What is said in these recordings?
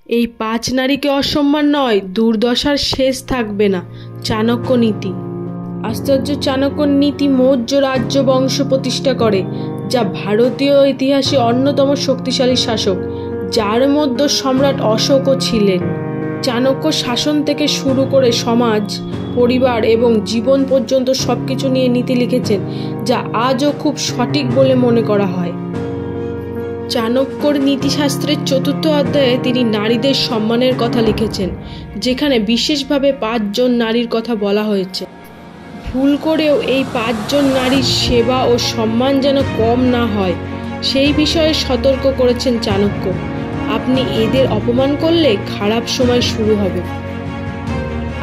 এই 5 নারীকে অসম্মান নয়, দুর্দশার শেষ থাকবে না। চাণক্য নীতি। আশ্চর্য চাণক্য নীতি মৌর্য রাজ্য বংশ প্রতিষ্ঠা করে, যা ভারতীয় ইতিহাসে অন্যতম শক্তিশালী শাসক, যার মধ্যে সম্রাট অশোকও ছিলেন। চাণক্য শাসন থেকে শুরু করে সমাজ, পরিবার এবং জীবন পর্যন্ত সবকিছু নিয়ে নীতি লিখেছেন, যা আজও খুব সঠিক বলে মনে করা হয়। চাণক্যর নীতিশাস্ত্রের 4র্থ অধ্যায়ে তিনি নারীদের সম্মানের কথা লিখেছেন, যেখানে বিশেষভাবে 5 জন নারীর কথা বলা হয়েছে। ভুল করেও এই 5 জন নারীর সেবা ও সম্মান যেন কম না হয়, সেই বিষয়ে সতর্ক করেছেন চাণক্য। আপনি এদের অপমান করলে খারাপ সময় শুরু হবে।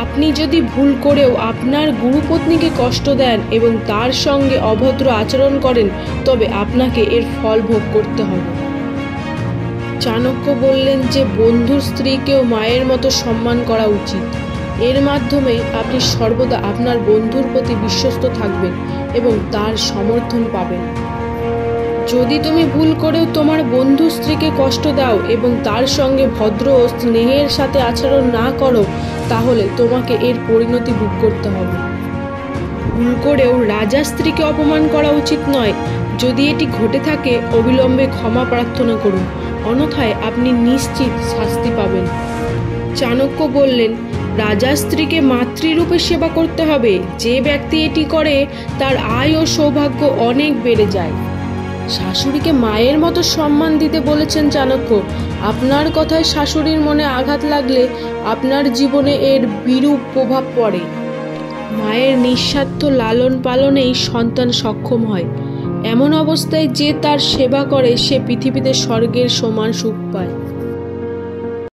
আপনি যদি ভুল করেও আপনার গুরুপত্নীকে কষ্ট দেন এবং তার সঙ্গে অভদ্র আচরণ করেন, তবে আপনাকে এর ফল ভোগ করতে হবে। চাণক্য বললেন যে বন্ধুর স্ত্রীকেও মায়ের মতো সম্মান করা উচিত। এর মাধ্যমে আপনি সর্বদা আপনার বন্ধুর প্রতি বিশ্বস্ত থাকবেন এবং তার সমর্থন পাবেন। যদি তুমি ভুল করেও তোমার বন্ধুর স্ত্রীকে কষ্ট দাও এবং তার সঙ্গে ভদ্র ও স্নেহের সাথে আচরণ না করো, তাহলে তোমাকে এর পরিণতি ভোগ করতে হবে। ভুল করেও রাজা স্ত্রীকে অপমান করা উচিত নয়। যদি এটি ঘটে থাকে, অবিলম্বে ক্ষমা প্রার্থনা করুন, অন্যথায় আপনি নিশ্চিত শাস্তি পাবেন। চাণক্য বললেন, রাজা স্ত্রীকে মাতৃরূপে সেবা করতে হবে। যে ব্যক্তি এটি করে, তার আয় ও সৌভাগ্য অনেক বেড়ে যায়। শাশুড়িকে মায়ের মতো সম্মান দিতে বলেছেন চাণক্য। আপনার কথায় শাশুড়ির মনে আঘাত লাগলে আপনার জীবনে এর বিরূপ প্রভাব পড়ে। মায়ের নিঃস্বার্থ লালন পালনেই সন্তান সক্ষম হয়। এমন অবস্থায় যে তার সেবা করে, সে পৃথিবীতে স্বর্গের সমান সুখ পায়।